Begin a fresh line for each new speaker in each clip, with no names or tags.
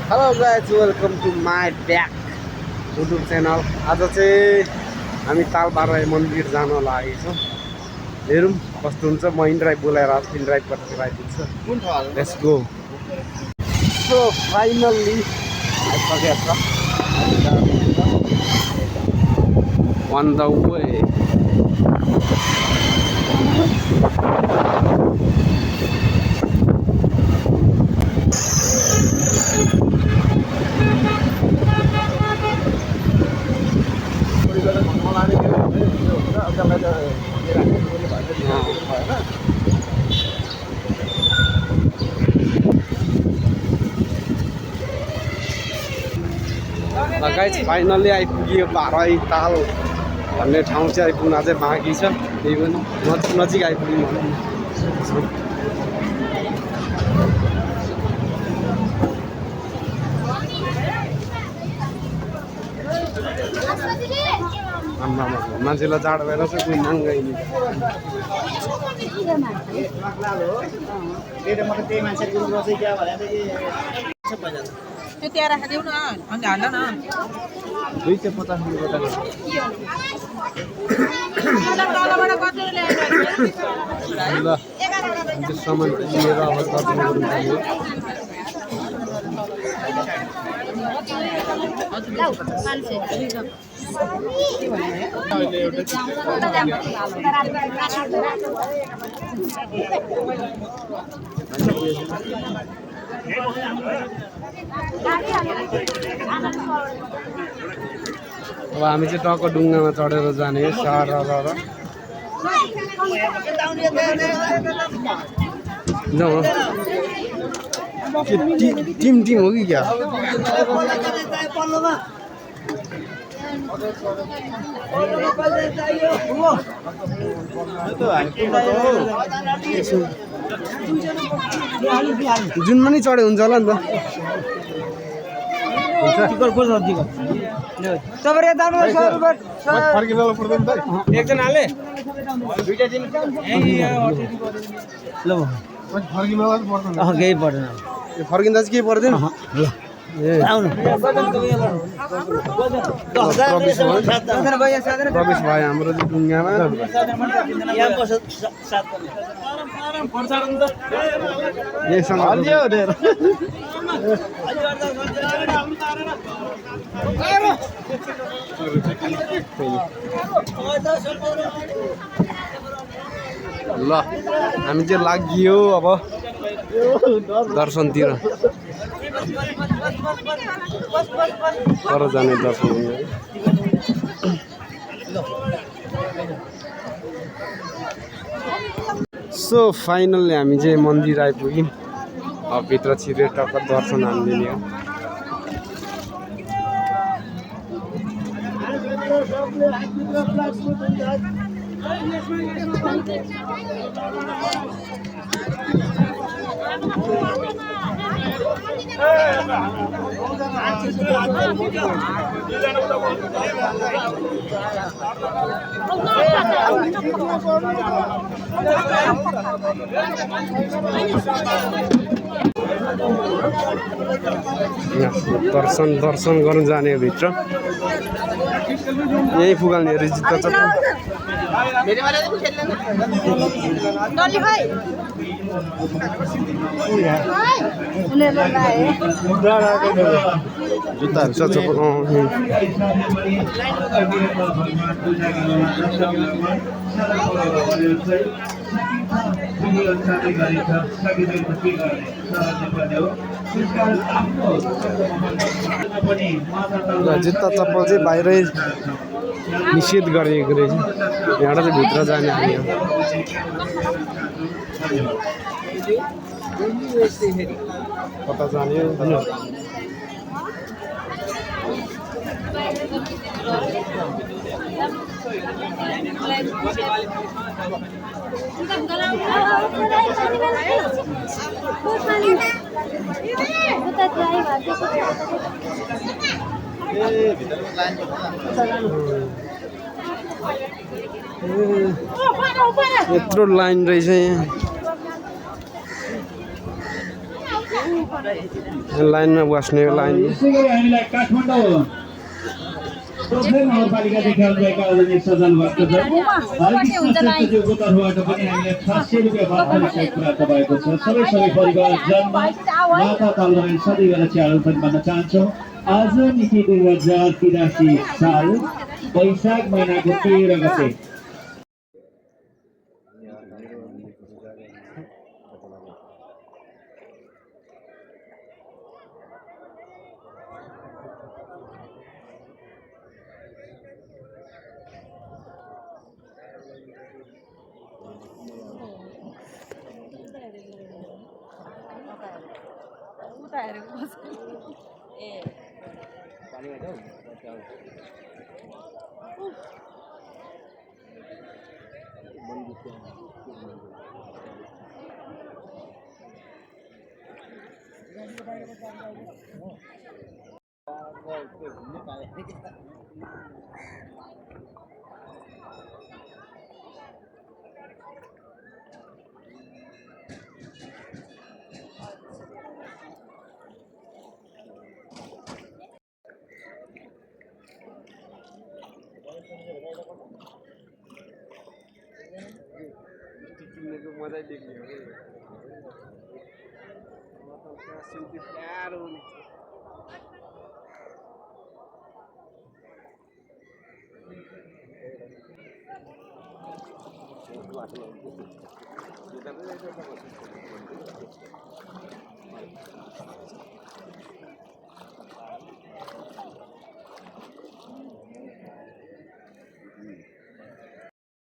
Hello guys welcome to my back YouTube channel. आज चाहिँ हामी तालपारा मन्दिर जान लागेको छौँ। हेरौँ कस्तो हुन्छ। म इन्ड्राइभ बोलाएर इन्ड्राइभबाट गराइदिन्छ। Let's go. सो फाइनल्ली आइसकेको छ on the way. Guys finally आइपुग्यो बाह्रै ताल भन्ने ठाउँ चाहिँ आइपुग्न चाहिँ बाँकी छ। त्यही पनि नजिक आइपुग्यो। मान्छेलाई जाडो भएर चाहिँ कोही महँगाइ नि
त्यो त्यहाँ राखिदेऊ न अनि हाल्न न
250 रुपियाँ
तलबाट कति ल्याएर
ल त्यो सामान लिएर अब दर्शन गर्नु पर्यो। अब हामी चाहिँ टक्क डुङ्गामा चढेर जाने सारा जाउँ। टिम हो कि क्या? जुनमा नि चढे हुन्छ होला नि त।
एकजनाले केही पर्दैन।
फर्किँदा चाहिँ केही पर्दैन। प्रवेश भाइ हाम्रो चाहिँ डुङ्गामा ल हामी चाहिँ लागियो अब दर्शनतिर। पर जाने दर्शन गर्नु। सो फाइनल्ली हामी चाहिँ मन्दिर आइपुग्यौँ। अब भित्र छिरेर टक्क दर्शन हानिदिने हो। दर्शन गर्नु जाने भित्र यही पुगाल्ने रिजित छ। जुत्ताहरू छ जुत्ता चप्पल चाहिँ बाहिरै निषेध गरिएको रहेछ। यहाँबाट चाहिँ भित्र जाने होइन। कता जाने यत्रो लाइन रहेछ यहाँ। लाइनमा बस्ने लाइन
यसै गरी हामीलाई काठमाडौँ टोप्ले नगरपालिकादेखि आउनुभएका आदरणीय सजल भक्तजन हरकृष्ण श्रेष्ठज्यूको तर्फबाट पनि हामीले 600 रुपियाँ माथाले सहयोग प्राप्त भएको छ। सबै परिवारजनमा माता ताललाई सधैँभरि च्याडल पनि भन्न चाहन्छौँ। आज मिति 2083 साल वैशाख महिनाको 13 गते
किन्नेको मजै देख्ने हो कि प्यारो हुने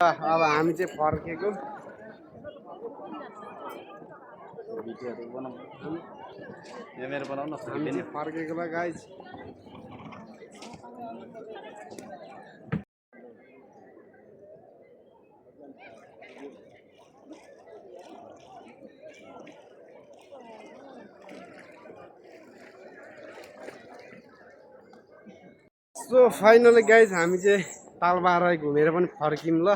अब हामी चाहिँ फर्केको हामी चाहिँ फर्केको ल गाइज सो फाइनली गाइज हामी चाहिँ तालबारा घुमेर पनि फर्क्यौँ ल।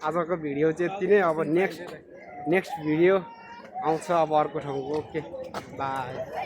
आजको भिडियो चाहिँ यति नै। अब नेक्स्ट भिडियो आउँछ अब अर्को ठाउँको। Okay by.